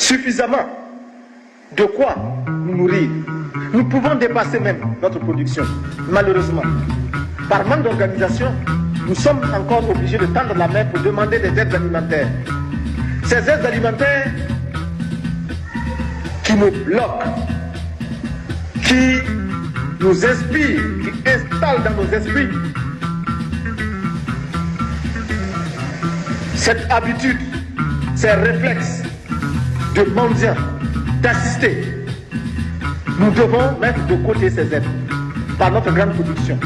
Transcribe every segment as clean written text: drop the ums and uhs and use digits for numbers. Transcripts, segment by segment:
suffisamment de quoi nous nourrir. Nous pouvons dépasser même notre production. Malheureusement, par manque d'organisation, nous sommes encore obligés de tendre la main pour demander des aides alimentaires. Ces aides alimentaires qui nous bloquent, qui nous inspirent, qui installent dans nos esprits cette habitude, ces réflexes de mendiants, d'assister. Nous devons mettre de côté ces aides par notre grande production.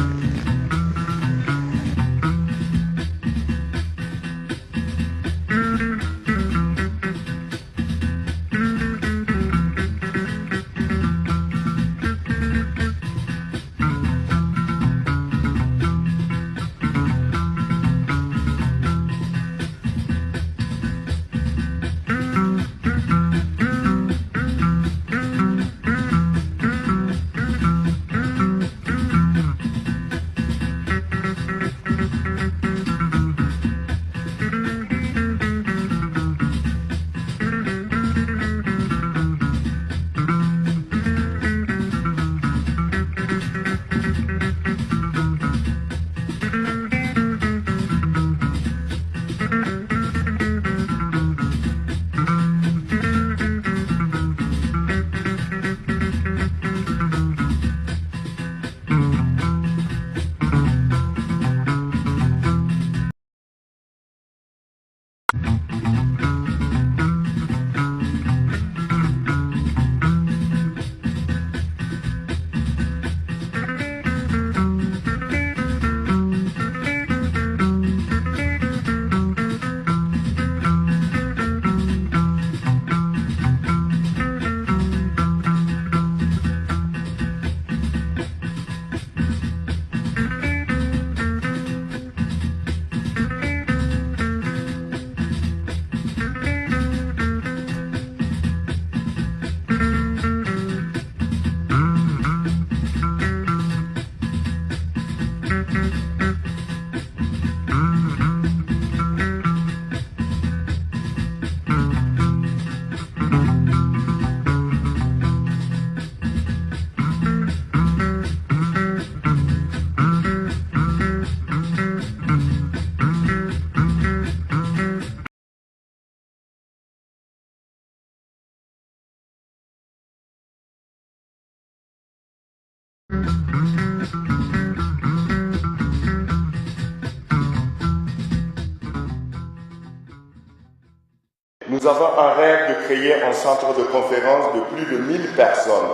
Nous avons un rêve de créer un centre de conférence de plus de 1000 personnes.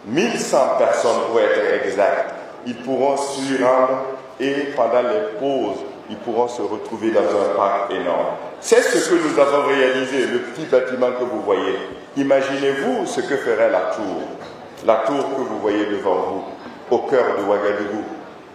1100 personnes pour être exact. Ils pourront s'y rendre et pendant les pauses, ils pourront se retrouver dans un parc énorme. C'est ce que nous avons réalisé, le petit bâtiment que vous voyez. Imaginez-vous ce que ferait la tour. La tour que vous voyez devant vous, au cœur de Ouagadougou.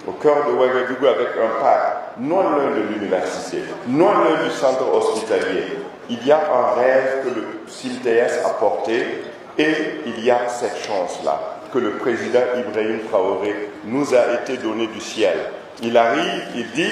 Au cœur de Ouagadougou avec un parc, non loin de l'université, non loin du centre hospitalier. Il y a un rêve que le CILTS a porté et il y a cette chance-là que le président Ibrahim Traoré nous a été donné du ciel. Il arrive, il dit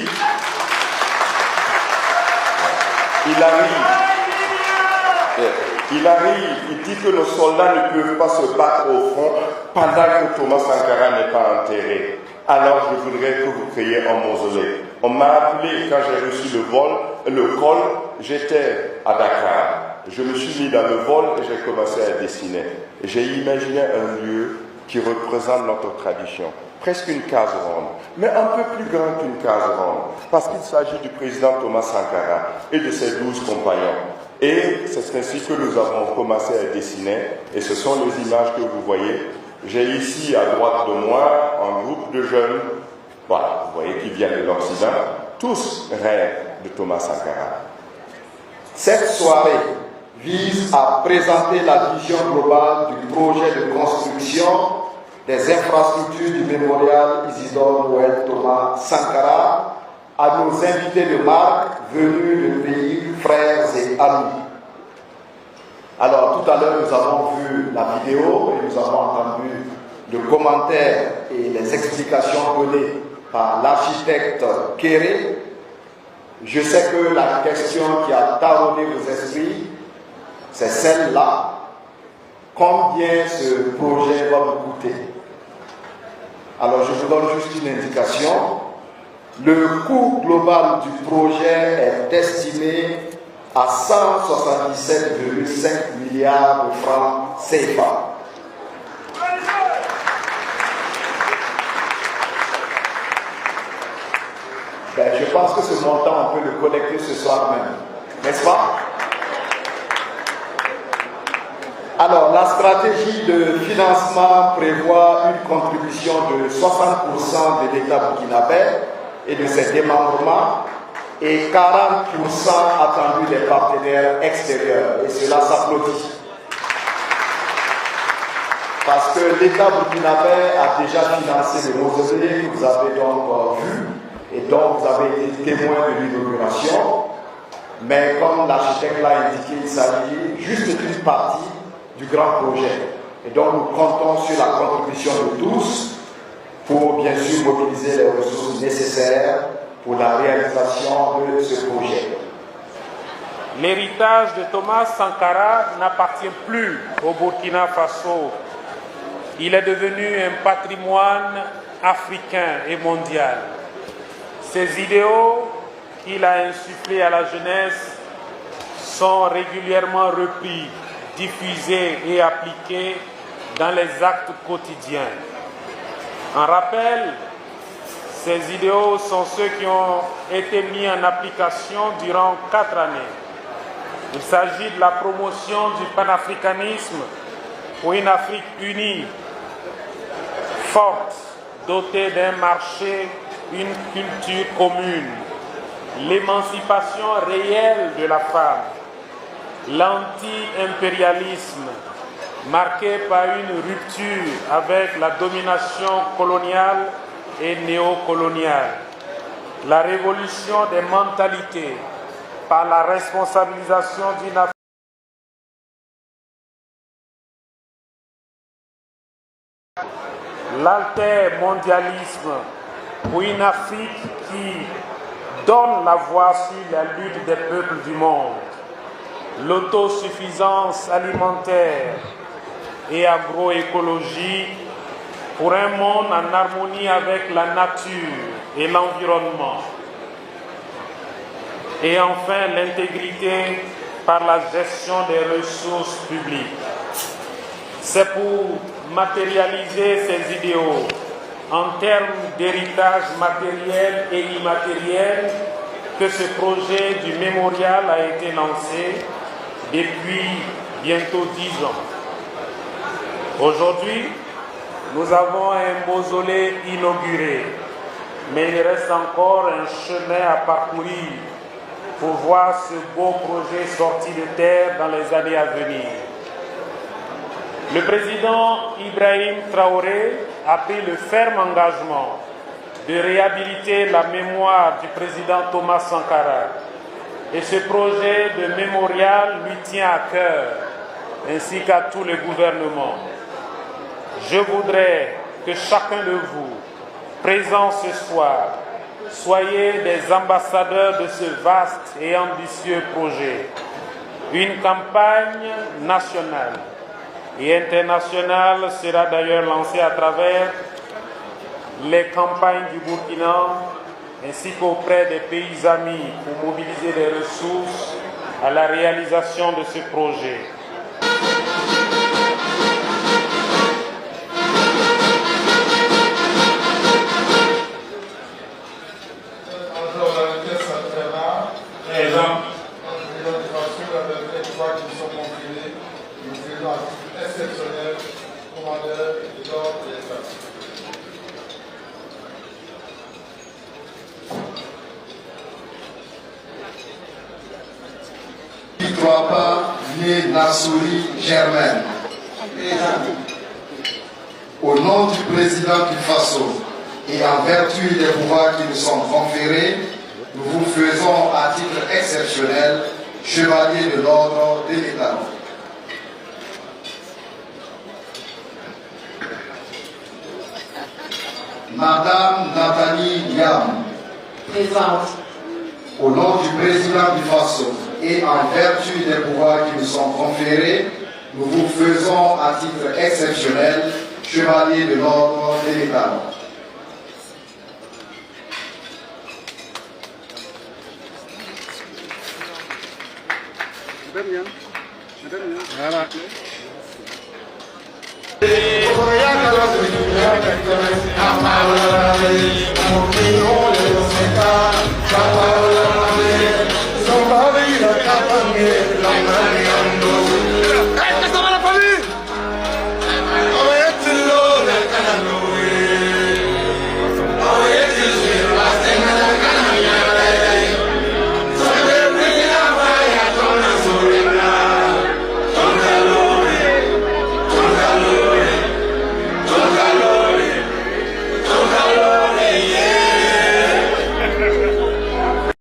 que nos soldats ne peuvent pas se battre au front pendant que Thomas Sankara n'est pas enterré. Alors je voudrais que vous créiez un mausolée. On m'a appelé quand j'ai reçu le col, j'étais à Dakar. Je me suis mis dans le vol et j'ai commencé à dessiner. J'ai imaginé un lieu qui représente notre tradition. Presque une case ronde, mais un peu plus grande qu'une case ronde, parce qu'il s'agit du président Thomas Sankara et de ses 12 compagnons. Et c'est ainsi que nous avons commencé à dessiner, et ce sont les images que vous voyez. J'ai ici à droite de moi un groupe de jeunes, voilà, vous voyez, qui viennent de l'Occident, tous rêvent de Thomas Sankara. Cette soirée vise à présenter la vision globale du projet de construction des infrastructures du mémorial Isidore Noël Thomas Sankara à nos invités de marque venus de pays, frères et amis. Alors tout à l'heure nous avons vu la vidéo et nous avons entendu le commentaire et les explications données par l'architecte Kéré. Je sais que la question qui a taraudé vos esprits c'est celle-là. Combien ce projet va vous coûter? Alors je vous donne juste une indication. Le coût global du projet est estimé à 177,5 milliards de francs CFA. Je pense que ce montant, on peut le collecter ce soir même, n'est-ce pas? Alors, la stratégie de financement prévoit une contribution de 60% de l'État burkinabé et de ses démembrements et 40% attendu des partenaires extérieurs. Et cela s'applaudit. Parce que l'État burkinabé a déjà financé le mausolée que vous avez donc vu et dont vous avez été témoin de l'inauguration. Mais comme l'architecte l'a indiqué, il s'agit juste d'une partie du grand projet. Et donc nous comptons sur la contribution de tous pour bien sûr mobiliser les ressources nécessaires pour la réalisation de ce projet. L'héritage de Thomas Sankara n'appartient plus au Burkina Faso. Il est devenu un patrimoine africain et mondial. Ces idéaux qu'il a insufflés à la jeunesse sont régulièrement repris, diffusés et appliqués dans les actes quotidiens. En rappel, ces idéaux sont ceux qui ont été mis en application durant 4 années. Il s'agit de la promotion du panafricanisme pour une Afrique unie, forte, dotée d'un marché, une culture commune, l'émancipation réelle de la femme, l'anti-impérialisme marqué par une rupture avec la domination coloniale et néocoloniale, la révolution des mentalités par la responsabilisation d'une Afrique l'altermondialisme pour une Afrique qui donne la voix sur la lutte des peuples du monde, l'autosuffisance alimentaire et agroécologie pour un monde en harmonie avec la nature et l'environnement. Et enfin, l'intégrité par la gestion des ressources publiques. C'est pour matérialiser ces idéaux en termes d'héritage matériel et immatériel que ce projet du mémorial a été lancé depuis bientôt 10 ans. Aujourd'hui, nous avons un mausolée inauguré, mais il reste encore un chemin à parcourir pour voir ce beau projet sorti de terre dans les années à venir. Le président Ibrahim Traoré a pris le ferme engagement de réhabiliter la mémoire du président Thomas Sankara. Et ce projet de mémorial lui tient à cœur, ainsi qu'à tout le gouvernement. Je voudrais que chacun de vous, présent ce soir, soyez des ambassadeurs de ce vaste et ambitieux projet. Une campagne nationale et internationale sera d'ailleurs lancée à travers les campagnes du Burkina ainsi qu'auprès des pays amis pour mobiliser des ressources à la réalisation de ce projet. Exceptionnel, commandeur et l'ordre de l'État. Victoire né Nassouri Germaine. Au nom du président du Faso et en vertu des pouvoirs qui nous sont conférés, nous vous faisons à titre exceptionnel chevalier de l'ordre de l'État. Madame Nathalie Yam, présente. Au nom du président du Faso et en vertu des pouvoirs qui nous sont conférés, conféré, nous vous faisons à titre exceptionnel chevalier de l'ordre des talents. Voilà.